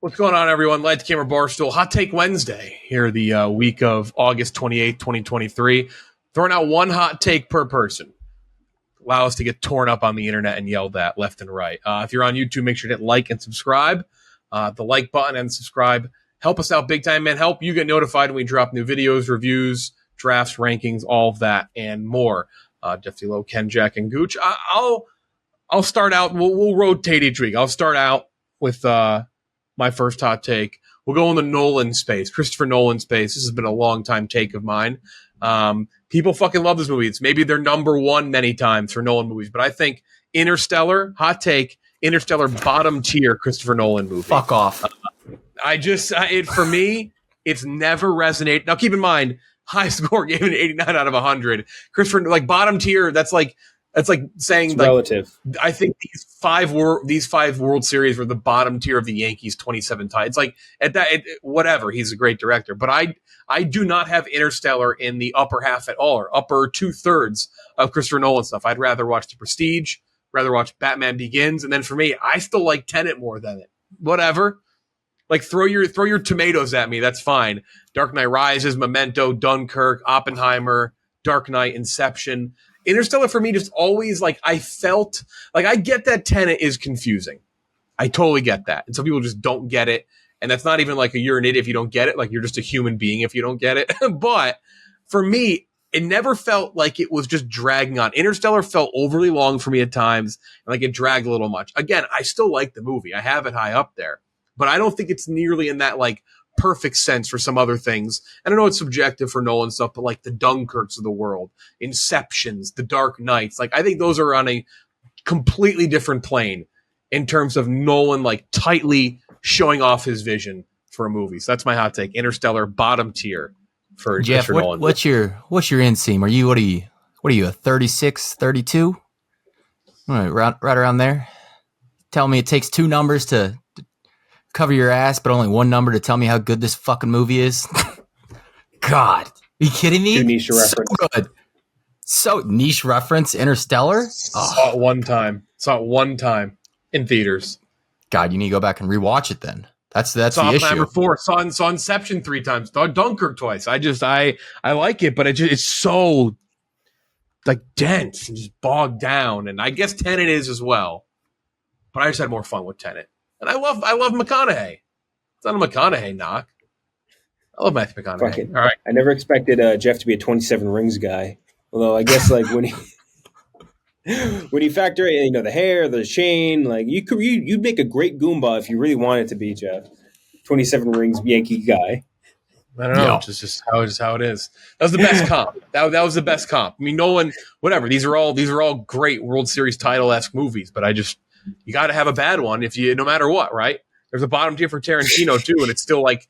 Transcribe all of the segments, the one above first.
What's going on, everyone? Light the Camera Barstool. Hot Take Wednesday here the week of August 28th, 2023. Throwing out one hot take per person. Allow us to get torn up on the internet and yelled at left and right. If you're on YouTube, make sure to hit like and subscribe. The like button and subscribe. Help us out big time, man. Help you get notified when we drop new videos, reviews, drafts, rankings, all of that and more. Jeff Low, Ken, Jack, and Gooch. I'll start out. We'll rotate each week. I'll start out with my first hot take. We'll go in the Nolan space, Christopher Nolan space. This has been a long time take of mine. People fucking love this movie. It's maybe their number one many times for Nolan movies, but I think Interstellar, hot take, Interstellar bottom tier Christopher Nolan movie. Fuck off. For me, it's never resonated. Now keep in mind, high score gave it an 89 out of 100. Christopher, like bottom tier, that's like saying it's like relative. I think these five World Series were the bottom tier of the Yankees' 27 ties. It's like whatever. He's a great director, but I do not have Interstellar in the upper half at all, or upper 2/3 of Christopher Nolan stuff. I'd rather watch The Prestige, rather watch Batman Begins, and then for me, I still like Tenet more than it. Whatever. Like throw your tomatoes at me. That's fine. Dark Knight Rises, Memento, Dunkirk, Oppenheimer, Dark Knight, Inception. Interstellar for me just always like I felt like I get that Tenet is confusing. I totally get that. And some people just don't get it. And that's not even like you're an idiot if you don't get it. Like you're just a human being if you don't get it. But for me, it never felt like it was just dragging on. Interstellar felt overly long for me at times. And like it dragged a little much. Again, I still like the movie. I have it high up there. But I don't think it's nearly in that like perfect sense for some other things. And I know it's subjective for Nolan stuff, but like the Dunkirks of the world, Inceptions, the Dark Knights, like I think those are on a completely different plane in terms of Nolan like tightly showing off his vision for a movie. So that's my hot take. Interstellar bottom tier for Jeff. Nolan. What's your inseam? What are you a 36, 32? All right, right around there. Tell me it takes two numbers to cover your ass, but only one number to tell me how good this fucking movie is. God, are you kidding me? Too niche so reference. Good. So niche reference, Interstellar. Saw it one time in theaters. God, you need to go back and rewatch it then. That's the Oppenheimer issue. 4, saw Inception 3 times, saw Dunkirk twice. I like it, but it's so like dense and just bogged down. And I guess Tenet is as well. But I just had more fun with Tenet. And I love McConaughey. It's not a McConaughey knock. I love Matthew McConaughey. All right. I never expected Jeff to be a 27 Rings guy. Although I guess like when you factor in, the hair, the chain, like you'd make a great Goomba if you really wanted to be, Jeff. 27 Rings Yankee guy. I don't know. It's just how it is. That was the best comp. That was the best comp. I mean, Nolan, whatever. These are all great World Series title-esque movies, but you got to have a bad one no matter what, right? There's a bottom tier for Tarantino too, and it's still like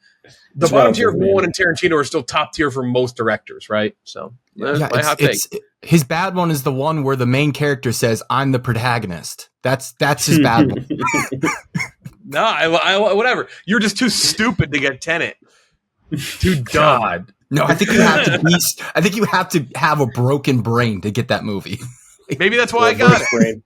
the bottom tier of Nolan and Tarantino are still top tier for most directors, right? So my hot take. His bad one is the one where the main character says, "I'm the protagonist." That's his bad one. No, I whatever. You're just too stupid to get Tenet. Too dumb. God. No, I think you have to be. I think you have to have a broken brain to get that movie. Maybe that's why I got it.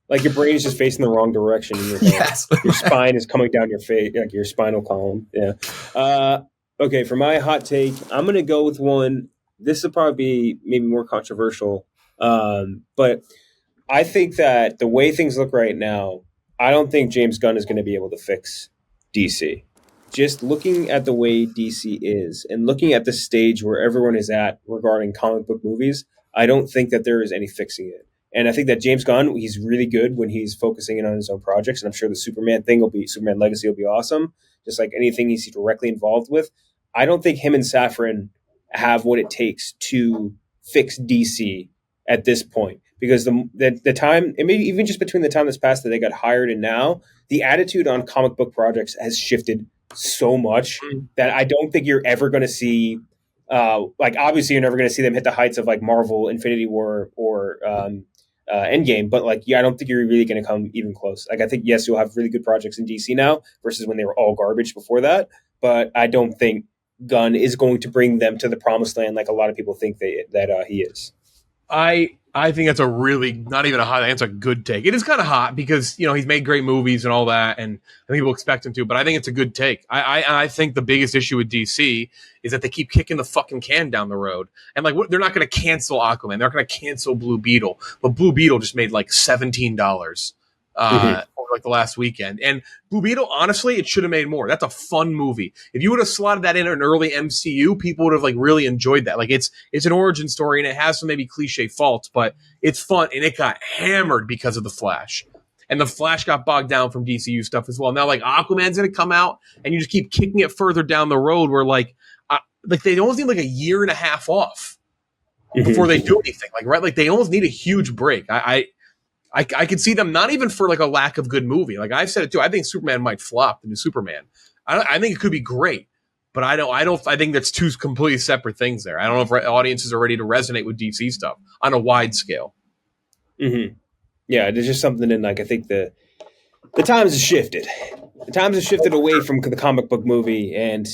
Like your brain is just facing the wrong direction in your head. Yes. Your spine is coming down your face, like your spinal column. Yeah. Okay, for my hot take, I'm going to go with one. This will probably be maybe more controversial. But I think that the way things look right now, I don't think James Gunn is going to be able to fix DC. Just looking at the way DC is and looking at the stage where everyone is at regarding comic book movies, I don't think that there is any fixing it. And I think that James Gunn, he's really good when he's focusing in on his own projects. And I'm sure the Superman Legacy will be awesome, just like anything he's directly involved with. I don't think him and Safran have what it takes to fix DC at this point. Because the time, and maybe even just between the time that's passed that they got hired and now, the attitude on comic book projects has shifted so much that I don't think you're ever going to see, obviously you're never going to see them hit the heights of like Marvel, Infinity War, or Endgame, but I don't think you're really going to come even close. Like I think, yes, you'll have really good projects in DC now versus when they were all garbage before that, but I don't think Gunn is going to bring them to the promised land like a lot of people think that he is. I I think that's a really, not even a hot, that's a good take. It is kind of hot because, he's made great movies and all that, and people expect him to, but I think it's a good take. I think the biggest issue with DC is that they keep kicking the fucking can down the road. And, they're not going to cancel Aquaman. They're not going to cancel Blue Beetle. But Blue Beetle just made, $17 over, the last weekend. And Blue Beetle, honestly, it should have made more. That's a fun movie. If you would have slotted that in an early MCU, people would have really enjoyed that. It's an origin story and it has some maybe cliche faults, but it's fun, and it got hammered because of the Flash. And the Flash got bogged down from DCU stuff as well. Now Aquaman's going to come out and you just keep kicking it further down the road where they almost need a year and a half off before they do anything. They almost need a huge break. I could see them not even for a lack of good movie. I've said it too. I think Superman might flop, the new Superman. I think it could be great, but I think that's two completely separate things there. I don't know if audiences are ready to resonate with DC stuff on a wide scale. Mm-hmm. Yeah, there's just something in I think the times have shifted. The times have shifted away from the comic book movie, and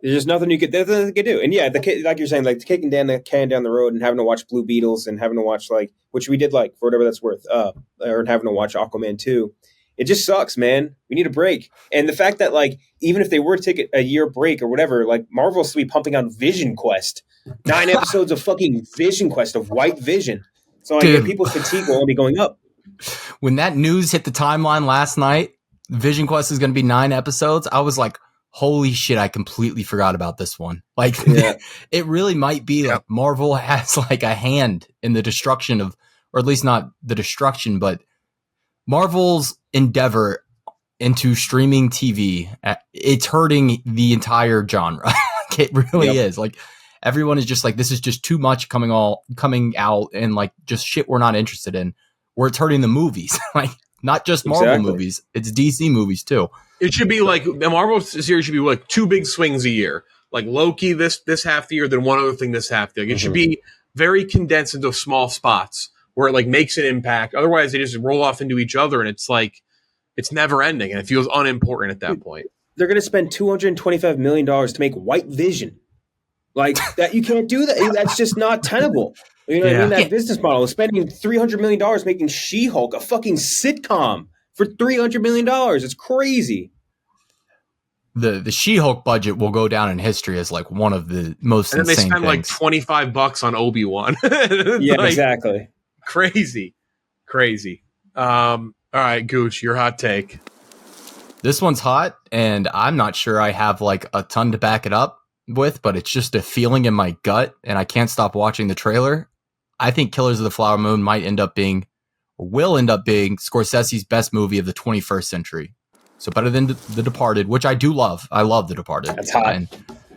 there's just nothing you could do. And yeah, like you're saying, kicking down the can down the road and having to watch Blue Beetles and having to watch which we did for whatever that's worth, or having to watch Aquaman 2. It just sucks, man. We need a break. And the fact that even if they were to take a year break or whatever, Marvel's to be pumping out Vision Quest, 9 episodes of fucking Vision Quest of White Vision. So people's fatigue will only be going up. When that news hit the timeline last night, Vision Quest is going to be 9 episodes. I was like, holy shit, I completely forgot about this one. It really might be Marvel has a hand in the destruction of, or at least not the destruction, but Marvel's endeavor into streaming TV. It's hurting the entire genre. It really is. Everyone is just this is just too much coming out and just shit we're not interested in, where it's hurting the movies. Not just Marvel movies, it's DC movies too. It should be the Marvel series should be 2 big swings a year, Loki this half the year, then one other thing this half the year. It should be very condensed into small spots where it makes an impact. Otherwise, they just roll off into each other, and it's it's never ending, and it feels unimportant at that point. They're going to spend $225 million to make White Vision. That, you can't do that. That's just not tenable. You know what I mean? That business model is spending $300 million making She-Hulk a fucking sitcom for $300 million. It's crazy. The She-Hulk budget will go down in history as one of the most insane things. And then they spend $25 on Obi-Wan. Yeah, exactly. Crazy. All right, Gooch, your hot take. This one's hot, and I'm not sure I have a ton to back it up with, but it's just a feeling in my gut, and I can't stop watching the trailer. I think Killers of the Flower Moon will end up being Scorsese's best movie of the 21st century. So better than The Departed, which I do love. I love The Departed. That's hot. And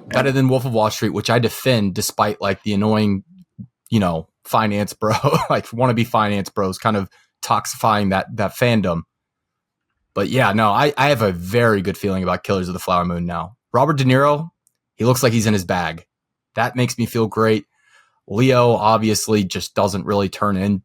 better than Wolf of Wall Street, which I defend despite the annoying, finance bro, wannabe finance bros kind of toxifying that fandom. But yeah, no, I have a very good feeling about Killers of the Flower Moon now. Robert De Niro, he looks like he's in his bag. That makes me feel great. Leo obviously just doesn't really turn in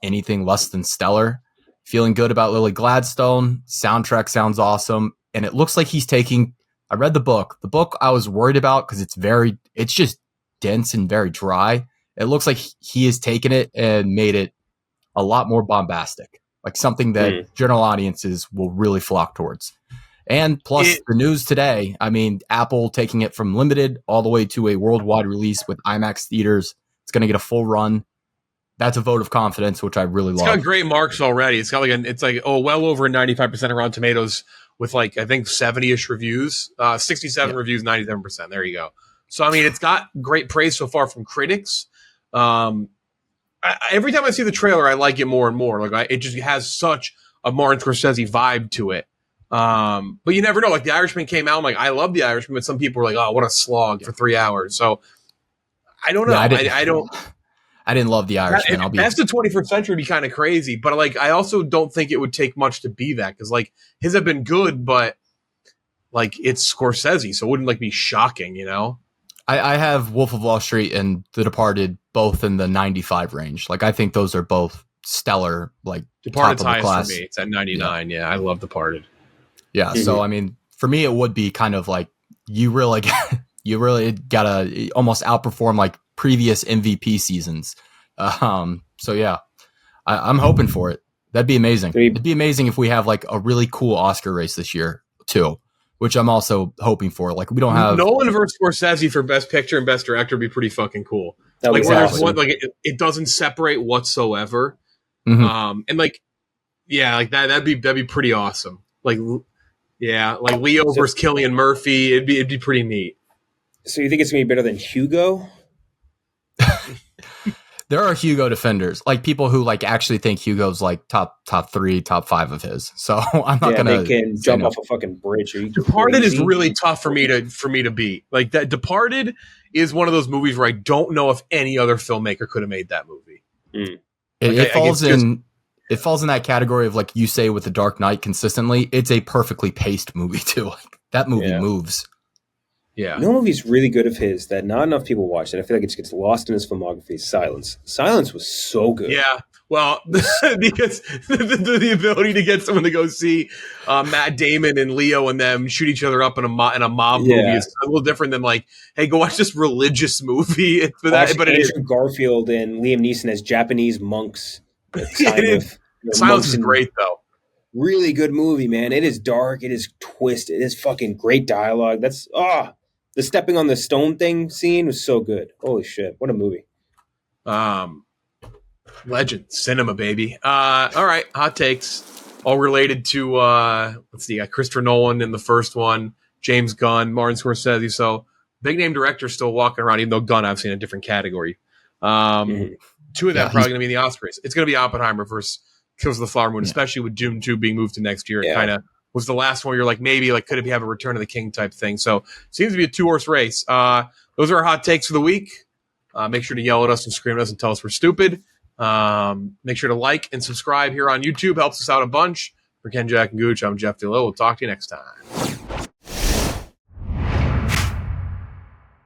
anything less than stellar. Feeling good about Lily Gladstone. Soundtrack sounds awesome. And it looks like he's taking, I read the book. The book I was worried about because it's just dense and very dry. It looks like he has taken it and made it a lot more bombastic. Something that general audiences will really flock towards. And plus the news today, Apple taking it from limited all the way to a worldwide release with IMAX theaters. It's going to get a full run. That's a vote of confidence, which I really love. It's got great marks already. It's got well over 95% around Tomatoes with I think 70-ish reviews, 67 reviews, 97%. There you go. So it's got great praise so far from critics. Every time I see the trailer, I like it more and more. It just has such a Martin Scorsese vibe to it. But you never know. The Irishman came out. I love The Irishman, but some people were oh, what a slog for 3 hours. So I don't know. Yeah, I didn't love The Irishman. That's the 21st century, be kind of crazy. But I also don't think it would take much to be that because his have been good, but it's Scorsese, so it wouldn't be shocking, I have Wolf of Wall Street and The Departed both in the 95 range. I think those are both stellar. Departed's highest for me. It's at 99. Yeah, I love Departed. Yeah, so for me, it would be kind of you really gotta almost outperform previous MVP seasons So yeah, I'm hoping for it. That'd be amazing. It'd be amazing if we have like a really cool Oscar race this year too, which I'm also hoping for. Like we don't have Nolan versus Scorsese for Best Picture and Best Director would be pretty fucking cool. Like where there's one, like it doesn't separate whatsoever. Mm-hmm. And like, yeah, like that'd be pretty awesome. Like, yeah, like Leo versus Cillian Murphy. It'd be pretty neat. So you think it's gonna be better than Hugo? There are Hugo defenders, like people who like actually think Hugo's like top 3, top 5 of his. So I'm not gonna. They can jump off a fucking bridge. Departed is really tough for me to beat. Like that, Departed is one of those movies where I don't know if any other filmmaker could have made that movie. It falls in. It falls in that category of like you say with The Dark Knight consistently. It's a perfectly paced movie too. Like that movie moves. Yeah. No movie's really good of his that not enough people watch it. I feel like it just gets lost in his filmography. Silence. Silence was so good. Yeah. Well, because the ability to get someone to go see Matt Damon and Leo and them shoot each other up in a mob movie is a little different than like, hey, go watch this religious movie. But Andrew Garfield and Liam Neeson as Japanese monks. Silence is great though. Really good movie, man. It is dark. It is twisted. It is fucking great dialogue. The stepping on the stone thing scene was so good. Holy shit. What a movie. Legend. Cinema, baby. All right. Hot takes. All related to, let's see, Christopher Nolan in the first one, James Gunn, Martin Scorsese. So big name director still walking around, even though Gunn obviously in a different category. Two of them probably going to be in the Oscars. It's going to be Oppenheimer versus Kills of the Flower Moon, especially with Doom 2 being moved to next year. It kind of was the last one where you're like, maybe like could it have a Return of the King type thing? So seems to be a 2-horse race. Those are our hot takes for the week. Make sure to yell at us and scream at us and tell us we're stupid. Make sure to like and subscribe here on YouTube. Helps us out a bunch. For Ken, Jack, and Gooch, I'm Jeff Dilo. We'll talk to you next time.